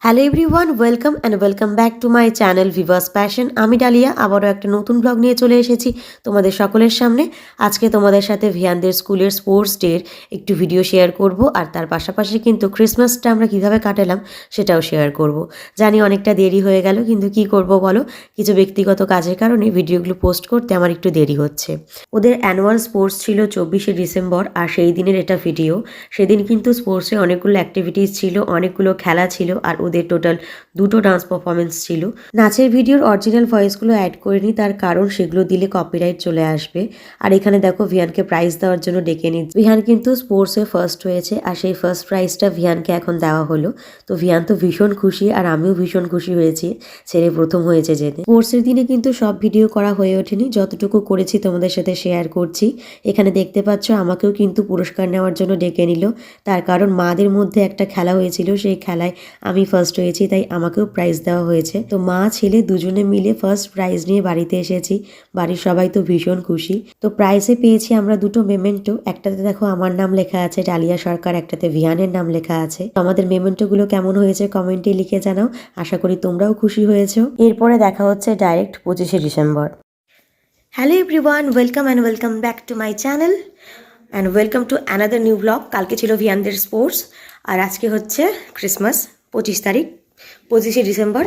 Hello everyone, welcome and welcome back to my channel Vivas passion. আমি dahlia আবারও একটা নতুন ব্লগ নিয়ে চলে এসেছি তোমাদের সকলের সামনে। আজকে তোমাদের সাথে ভিয়ানদের স্কুলের স্পোর্টস ডের একটু ভিডিও শেয়ার করব, আর তার পাশাপাশি কিন্তু ক্রিসমাসটা আমরা কীভাবে কাটালাম সেটাও শেয়ার করব। জানি অনেকটা দেরি হয়ে গেল, কিন্তু কি করব বলো, কিছু ব্যক্তিগত কাজের কারণে ভিডিওগুলো পোস্ট করতে আমার একটু দেরি হচ্ছে। ওদের অ্যানুয়াল স্পোর্টস ছিল 24শে ডিসেম্বর, আর সেই দিনের এটা ভিডিও। সেদিন কিন্তু স্পোর্টসে অনেকগুলো অ্যাক্টিভিটিস ছিল, অনেকগুলো খেলা ছিল, আর ওদের টোটাল 2টো ডান্স পারফরমেন্স ছিল। নাচের ভিডিওর অরিজিনাল ভয়েসগুলো অ্যাড করিনি, তার কারণ সেগুলো দিলে কপিরাইট চলে আসবে। আর এখানে দেখো ভিয়ানকে প্রাইজ দেওয়ার জন্য ডেকে নিচ্ছে। ভিয়ান কিন্তু স্পোর্টসে ফার্স্ট হয়েছে, আর সেই ফার্স্ট প্রাইজটা ভিয়ানকে এখন দেওয়া হলো। তো ভিয়ান তো ভীষণ খুশি, আর আমিও ভীষণ খুশি হয়েছি ছেলে প্রথম হয়েছে জেনে। স্পোর্টসের দিনে কিন্তু সব ভিডিও করা হয়ে ওঠেনি, যতটুকু করেছি তোমাদের সাথে শেয়ার করছি। এখানে দেখতে পাচ্ছ আমাকেও কিন্তু পুরস্কার নেওয়ার জন্য ডেকে নিল, তার কারণ মাদের মধ্যে একটা খেলা হয়েছিল, সেই খেলায় আমি ফার্স্ট হয়েছি, তাই আমাকেও প্রাইজ দেওয়া হয়েছে। তো মা ছেলে দুজনে মিলে ফার্স্ট প্রাইজ নিয়ে বাড়িতে এসেছি। বাড়ির সবাই তো ভীষণ খুশি। তো প্রাইজে পেয়েছি আমরা 2টো মেমেন্টো। একটাতে দেখো আমার নাম লেখা আছে ডালিয়া সরকার, একটাতে ভিয়ানের নাম লেখা আছে। তো আমাদের মেমেন্টোগুলো কেমন হয়েছে কমেন্টে লিখে জানাও। আশা করি তোমরাও খুশি হয়েছো। এরপরে দেখা হচ্ছে ডাইরেক্ট 25শে ডিসেম্বর। Hello everyone, welcome and welcome back to my channel and welcome to another new vlog. কালকে ছিল ভিয়ানদের স্পোর্টস, আর আজকে হচ্ছে ক্রিসমাস 25 তারিখ, 25শে ডিসেম্বর।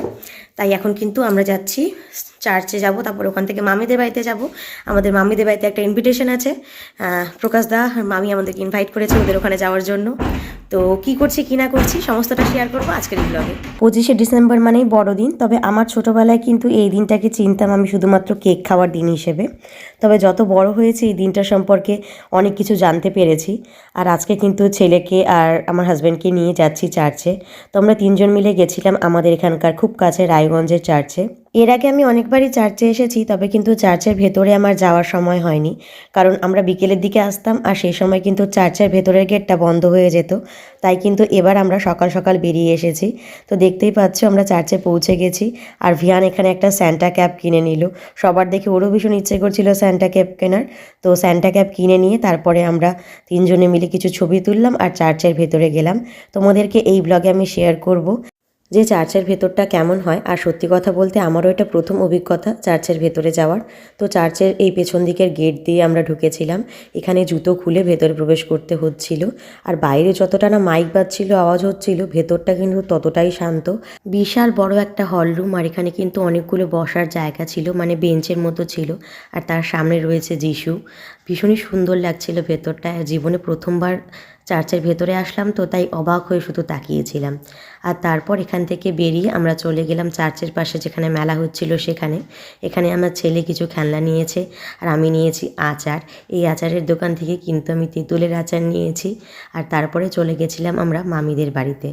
তাই এখন কিন্তু আমরা যাচ্ছি চার্চে যাব, তারপর ওখান থেকে মামিদের বাড়িতে যাব। আমাদের মামিদের বাড়িতে একটা ইনভিটেশন আছে, প্রকাশ দা আর মামি আমাদেরকে ইনভাইট করেছে ওদের ওখানে যাওয়ার জন্য। তো কি করছি কি না করছি সমস্তটা শেয়ার করবো আজকের এই ব্লগে। 25শে ডিসেম্বর মানেই বড়দিন, তবে আমার ছোটোবেলায় কিন্তু এই দিনটাকে চিনতাম আমি শুধুমাত্র কেক খাওয়ার দিন হিসেবে। তবে যত বড় হয়েছে এই দিনটা সম্পর্কে অনেক কিছু জানতে পেরেছি। আর আজকে কিন্তু ছেলেকে আর আমার হাজব্যান্ডকে নিয়ে যাচ্ছি চার্চে। তো আমরা 3জন মিলে গেছিলাম আমাদের এখানকার খুব কাছে রায়গঞ্জের চার্চে। এর আগে আমি অনেকবারই চার্চে এসেছি, তবে কিন্তু চার্চের ভেতরে আমার যাওয়ার সময় হয়নি, কারণ আমরা বিকেলের দিকে আসতাম, আর সেই সময় কিন্তু চার্চের ভেতরের গেটটা বন্ধ হয়ে যেত। তাই কিন্তু এবার আমরা সকাল সকাল বেরিয়ে এসেছি। তো দেখতেই পাচ্ছ আমরা চার্চে পৌঁছে গেছি, আর ভিয়ান এখানে একটা স্যান্টা ক্যাপ কিনে নিল। সবার দেখে ওরও ভীষণ ইচ্ছে করছিল স্যান্টা ক্যাপ কেনার। তো স্যান্টা ক্যাপ কিনে নিয়ে তারপরে আমরা 3জনে মিলে কিছু ছবি তুললাম আর চার্চের ভেতরে গেলাম। তোমাদেরকে এই ব্লগে আমি শেয়ার করব যে চার্চের ভেতরটা কেমন হয়। আর সত্যি কথা বলতে আমারও এটা প্রথম অভিজ্ঞতা চার্চের ভেতরে যাওয়ার। তো চার্চের এই পেছন দিকের গেট দিয়ে আমরা ঢুকেছিলাম। এখানে জুতো খুলে ভেতরে প্রবেশ করতে হচ্ছিল, আর বাইরে যতটা না মাইক বাজছিল, আওয়াজ হচ্ছিল, ভেতরটা কিন্তু ততটাই শান্ত। বিশাল বড় একটা হল রুম, আর এখানে কিন্তু অনেকগুলো বসার জায়গা ছিল, মানে বেঞ্চের মতো ছিল, আর তার সামনে রয়েছে যিশু। ভীষণই সুন্দর লাগছিল ভেতরটা। জীবনে প্রথমবার চার্চের ভেতরে আসলাম, তো তাই অবাক হয়ে শুধু তাকিয়েছিলাম। আর তারপর এখান থেকে বেরিয়ে আমরা চলে গেলাম চার্চের পাশে যেখানে মেলা হচ্ছিল সেখানে। এখানে আমার ছেলে কিছু খেলনা নিয়েছে, আর আমি নিয়েছি আচার। এই আচারের দোকান থেকে কিন্তু আমি তেঁতুলের আচার নিয়েছি। আর তারপরে চলে গেছিলাম আমরা মামিদের বাড়িতে।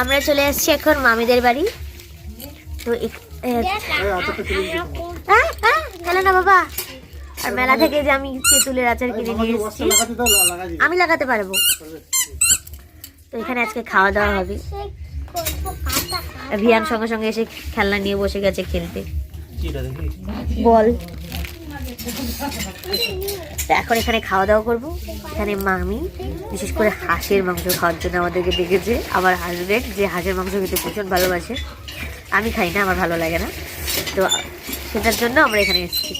আমরা চলে আসছি এখন মামিদের বাড়ি। তো খেলে না বাবা। আর মেলা থেকে যে আমি তেঁতুলের আচার কিনে নিয়ে এসেছি, আমি লাগাতে পারবো। তো এখানে আজকে খাওয়া দাওয়া হবে। ভিয়ান সঙ্গে সঙ্গে এসে খেলনা নিয়ে বসে গেছে খেলতে। বল। তো এখন এখানে খাওয়া দাওয়া করবো। এখানে মামি বিশেষ করে হাঁসের মাংস খাওয়ার জন্য আমাদেরকে ডেকেছে। আমার হাজব্যান্ড যে হাঁসের মাংস খেতে ভীষণ ভালোবাসে, আমি খাই না, আমার ভালো লাগে না, তো সেটার জন্য আমরা এখানে এসেছি।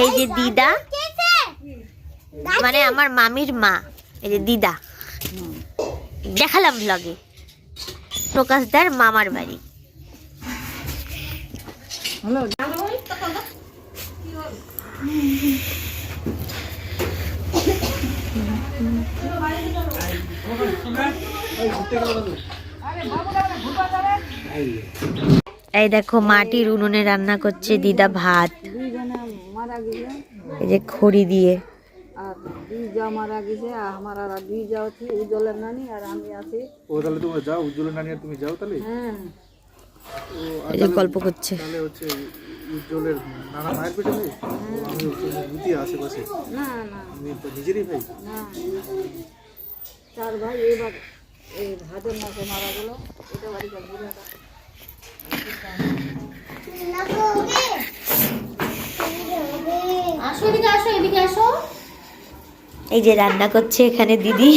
এই যে দিদা, মানে আমার মামির মা, এই যে দিদা, দেখালাম ব্লগে, প্রকাশদার মামার বাড়ি। এই দেখো মাটির উনুনে রান্না করছে দিদা ভাত, এই যে খড়ি দিয়ে। আর দুই যা মারা গেছে, আমার আর দুই যা আছে, উজ্জ্বলের নানি আর আমি আছি। ও তাহলে তুমি যাও, উজ্জ্বলের নানি আর তুমি যাও তাহলে। হ্যাঁ, এই যে গল্প করছে। তাহলে হচ্ছে উজ্জ্বলের নানা মায়ের পেটে ভাই, আমি বুঝি আশেপাশে। না না আমি তো নিজেরই ভাই। না, চার ভাই। এবার এই ভাজের মাসে মারা গেল, এটা বাড়িটা বুড়াটা। আসো এদিকে, আসো এদিকে, আসো। এই যে রান্না করছে এখানে দিদি।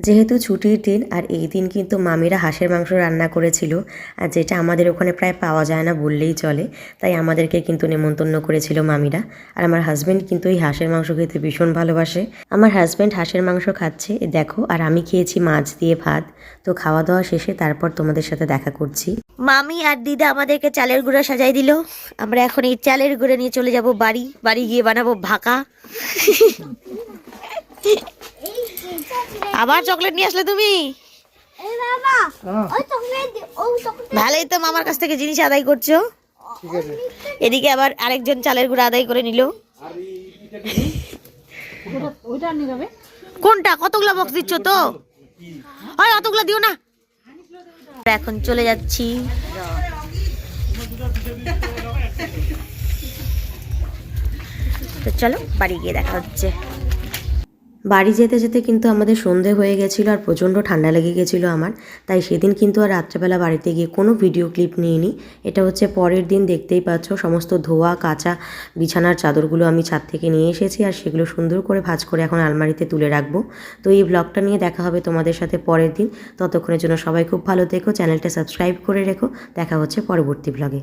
যেহেতু ছুটির দিন আর এই দিন কিন্তু মামিরা হাঁসের মাংস রান্না করেছিল, আর যেটা আমাদের ওখানে প্রায় পাওয়া যায় না বললেই চলে, তাই আমাদেরকে কিন্তু নেমন্তন্ন করেছিল মামিরা। আর আমার হাজব্যান্ড কিন্তু এই হাঁসের মাংস খেতে ভীষণ ভালোবাসে। আমার হাজব্যান্ড হাঁসের মাংস খাচ্ছে দেখো, আর আমি খেয়েছি মাছ দিয়ে ভাত। তো খাওয়া দাওয়া শেষে তারপর তোমাদের সাথে দেখা করছি। মামি আর দিদা আমাদেরকে চালের গুঁড়া সাজাই দিল। আমরা এখন এই চালের গুঁড়া নিয়ে চলে যাব বাড়ি। বাড়ি গিয়ে বানাবো ভাকা। আবার চকলেট নিয়ে আসলে তুমি? ভালোই তো, মামার কাছ থেকে জিনিস আদায় করছো। এদিকে আবার আরেকজন চালের গুঁড়া আদায় করে নিল। ওইটা নিয়ে যাবে। কোনটা? কতগুলা বক্স দিচ্ছ তো? হয় অতগুলা দিও না। এখন চলে যাচ্ছি। তো চলো বাড়ি গিয়ে দেখা হচ্ছে। বাড়ি যেতে যেতে কিন্তু আমাদের সন্ধে হয়ে গেছিলো আর প্রচণ্ড ঠান্ডা লেগে গেছিলো আমার, তাই সেদিন কিন্তু আর রাত্রেবেলা বাড়িতে গিয়ে কোনো ভিডিও ক্লিপ নিইনি। এটা হচ্ছে পরের দিন, দেখতেই পাচ্ছ সমস্ত ধোয়া কাচা বিছানার চাদরগুলো আমি ছাদ থেকে নিয়ে এসেছি, আর সেগুলো সুন্দর করে ভাঁজ করে এখন আলমারিতে তুলে রাখবো। তো এই ব্লগটা নিয়ে দেখা হবে তোমাদের সাথে পরের দিন। ততক্ষণের জন্য সবাই খুব ভালো থেকো, চ্যানেলটা সাবস্ক্রাইব করে রেখো। দেখা হচ্ছে পরবর্তী ব্লগে।